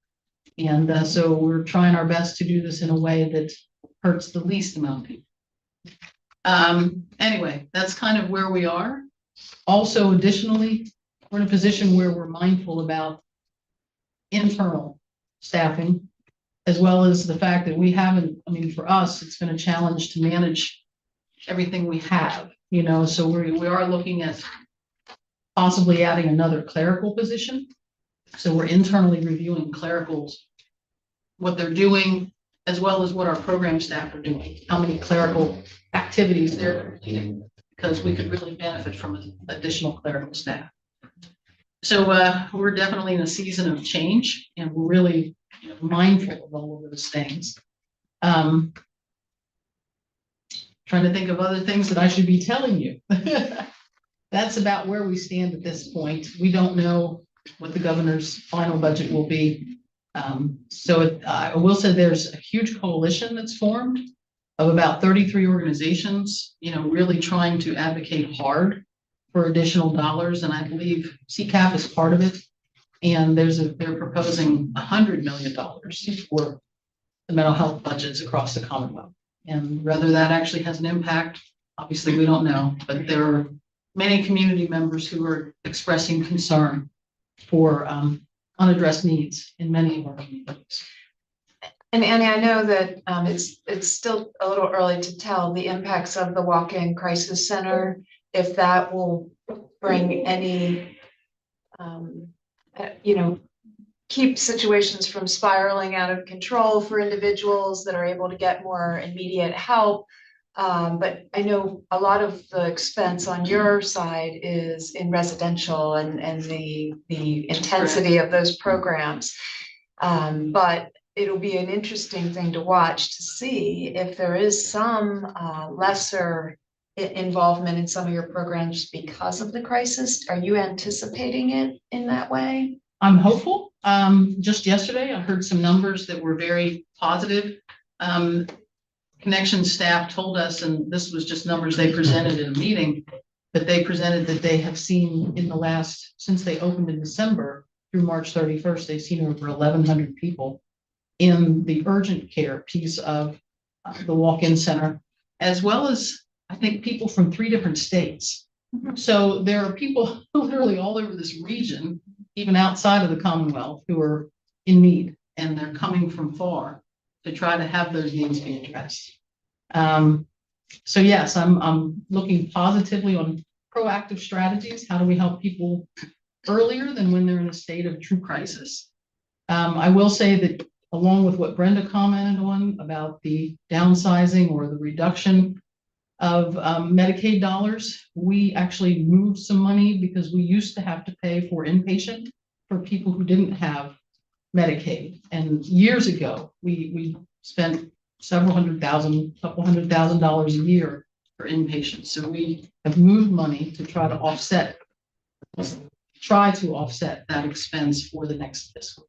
Speaker 15: And so we're trying our best to do this in a way that hurts the least amount of people. Anyway, that's kind of where we are. Also, additionally, we're in a position where we're mindful about internal staffing, as well as the fact that we haven't, for us, it's been a challenge to manage everything we have, so we are looking at possibly adding another clerical position. So we're internally reviewing clericals, what they're doing, as well as what our program staff are doing, how many clerical activities they're completing, because we could really benefit from additional clerical staff. So we're definitely in a season of change and we're really mindful of all of those things. Trying to think of other things that I should be telling you. That's about where we stand at this point. We don't know what the governor's final budget will be. I will say there's a huge coalition that's formed of about 33 organizations, really trying to advocate hard for additional dollars. And I believe CCAP is part of it. And they're proposing $100 million for the mental health budgets across the Commonwealth. And whether that actually has an impact, obviously we don't know, but there are many community members who are expressing concern for unaddressed needs in many of our communities.
Speaker 1: And Annie, I know that it's still a little early to tell the impacts of the walk-in crisis center, if that will bring any, keep situations from spiraling out of control for individuals that are able to get more immediate help. But I know a lot of the expense on your side is in residential and the intensity of those programs. But it'll be an interesting thing to watch to see if there is some lesser involvement in some of your programs because of the crisis. Are you anticipating it in that way?
Speaker 15: I'm hopeful. Just yesterday, I heard some numbers that were very positive. Connection staff told us, and this was just numbers they presented in a meeting, but they presented that they have seen since they opened in December through March 31st, they've seen over 1,100 people in the urgent care piece of the walk-in center, as well as, I think, people from 3 different states. So there are people literally all over this region, even outside of the Commonwealth, who are in need, and they're coming from far to try to have those needs be addressed. So yes, I'm looking positively on proactive strategies. How do we help people earlier than when they're in a state of true crisis? I will say that along with what Brenda commented on about the downsizing or the reduction of Medicaid dollars, we actually moved some money because we used to have to pay for inpatient for people who didn't have Medicaid. And years ago, we spent couple $100,000 a year for inpatient. So we have moved money to try to offset that expense for the next fiscal.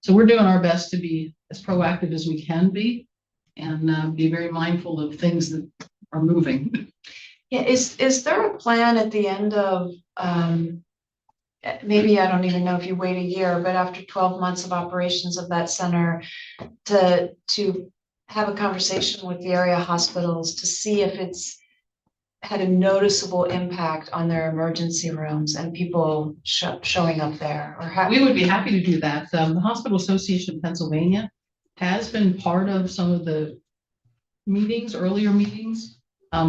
Speaker 15: So we're doing our best to be as proactive as we can be and be very mindful of things that are moving.
Speaker 1: Yeah, is there a plan at the end of maybe I don't even know if you wait a year, but after 12 months of operations of that center to have a conversation with the area hospitals to see if it's had a noticeable impact on their emergency rooms and people showing up there? Or
Speaker 15: we would be happy to do that. The Hospital Association of Pennsylvania has been part of some of the earlier meetings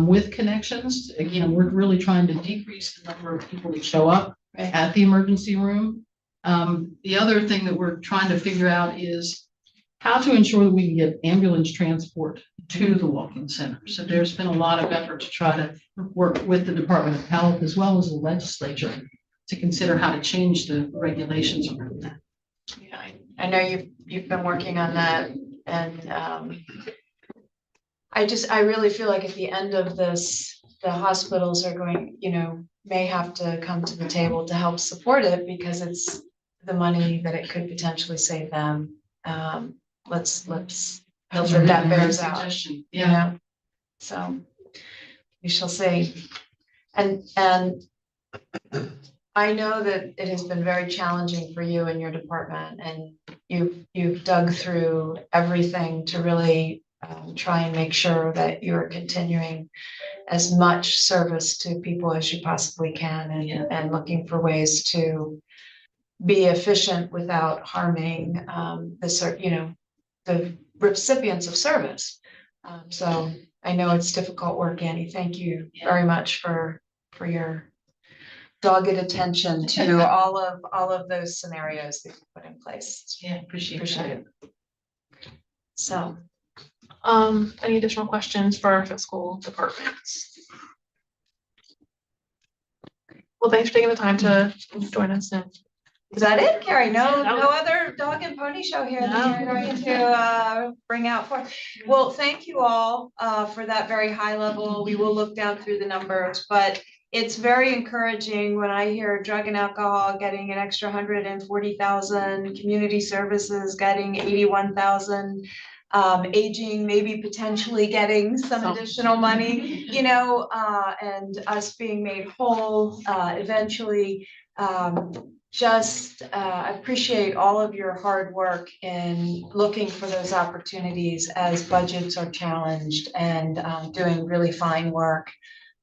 Speaker 15: with Connections. Again, we're really trying to decrease the number of people that show up at the emergency room. The other thing that we're trying to figure out is how to ensure that we can get ambulance transport to the walk-in center. So there's been a lot of effort to try to work with the Department of Health as well as the legislature to consider how to change the regulations around that.
Speaker 1: Yeah, I know you've been working on that, and I really feel like at the end of this, the hospitals are going, may have to come to the table to help support it because it's the money that it could potentially save them. Let's hope that bears out.
Speaker 15: Yeah.
Speaker 1: So we shall see. And I know that it has been very challenging for you and your department, and you've dug through everything to really try and make sure that you're continuing as much service to people as you possibly can, and looking for ways to be efficient without harming the recipients of service. So I know it's difficult work, Annie. Thank you very much for your dogged attention to all of those scenarios that you put in place.
Speaker 15: Yeah, appreciate
Speaker 1: it. So,
Speaker 5: Any additional questions for our fiscal departments? Well, thanks for taking the time to join us and
Speaker 1: Is that it, Carrie? No,
Speaker 5: That was-
Speaker 1: no other dog and pony show here that you're going to bring out for? Well, thank you all for that very high level. We will look down through the numbers, but it's very encouraging when I hear drug and alcohol getting an extra 140,000, community services getting 81,000, aging maybe potentially getting some additional money, you know, and us being made whole eventually. Just appreciate all of your hard work in looking for those opportunities as budgets are challenged and doing really fine work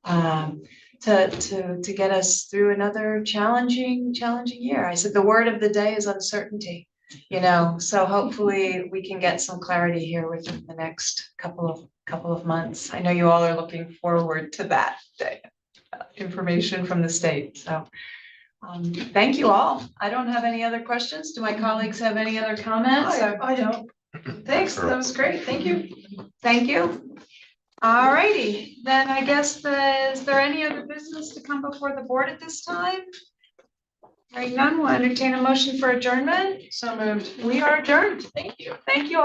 Speaker 1: to get us through another challenging year. I said the word of the day is uncertainty, you know, so hopefully we can get some clarity here within the next couple of months. I know you all are looking forward to that information from the state, so. Thank you all. I don't have any other questions. Do my colleagues have any other comments?
Speaker 9: I don't.
Speaker 1: Thanks, that was great. Thank you. Thank you. All righty, then I guess is there any other business to come before the board at this time? Hearing none, we'll entertain a motion for adjournment.
Speaker 11: So moved.
Speaker 1: We are adjourned. Thank you. Thank you all.